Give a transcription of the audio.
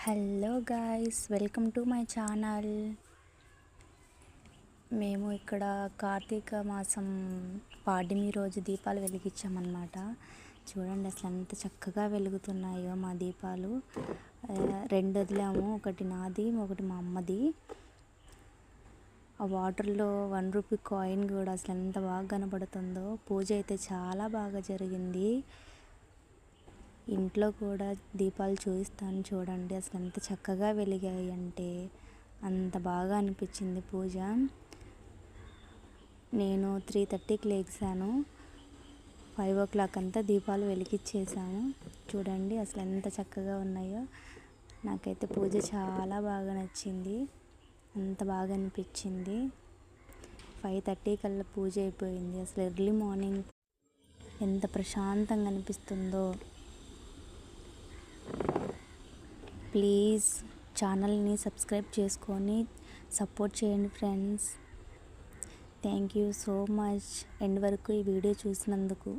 Hello guys, welcome to my channel. మేము ఇక్కడ కార్తీక మాసం పాడ్యమి రోజు దీపాలు వెలిగించామన్నమాట. చూడండి అసలు ఎంత చక్కగా వెలుగుతున్నాయో మా దీపాలు. రెండు వదిలాము, ఒకటి నాది ఒకటి మా అమ్మది. ఆ వాటర్లో 1 రూపీ కాయిన్ కూడా అసలు ఎంత బాగా కనబడుతుందో. పూజ అయితే చాలా బాగా జరిగింది. ఇంట్లో కూడా దీపాలు చూపిస్తాను చూడండి, అసలు ఎంత చక్కగా వెలిగాయి అంటే అంత బాగా అనిపించింది పూజ. నేను 3:30కి లేచాను, 5 o'clock అంతా దీపాలు వెలిగించేసాము. చూడండి అసలు ఎంత చక్కగా ఉన్నాయో. నాకైతే పూజ చాలా బాగా నచ్చింది, అంత బాగా అనిపించింది. 5:30 కల్లా పూజ అయిపోయింది. అసలు ఎర్లీ మార్నింగ్ ఎంత ప్రశాంతంగా అనిపిస్తుందో. ప్లీజ్ ఛానల్ని సబ్స్క్రైబ్ చేసుకొని సపోర్ట్ చేయండి friends. Thank you so much end వరకు ఈ వీడియో చూసినందుకు.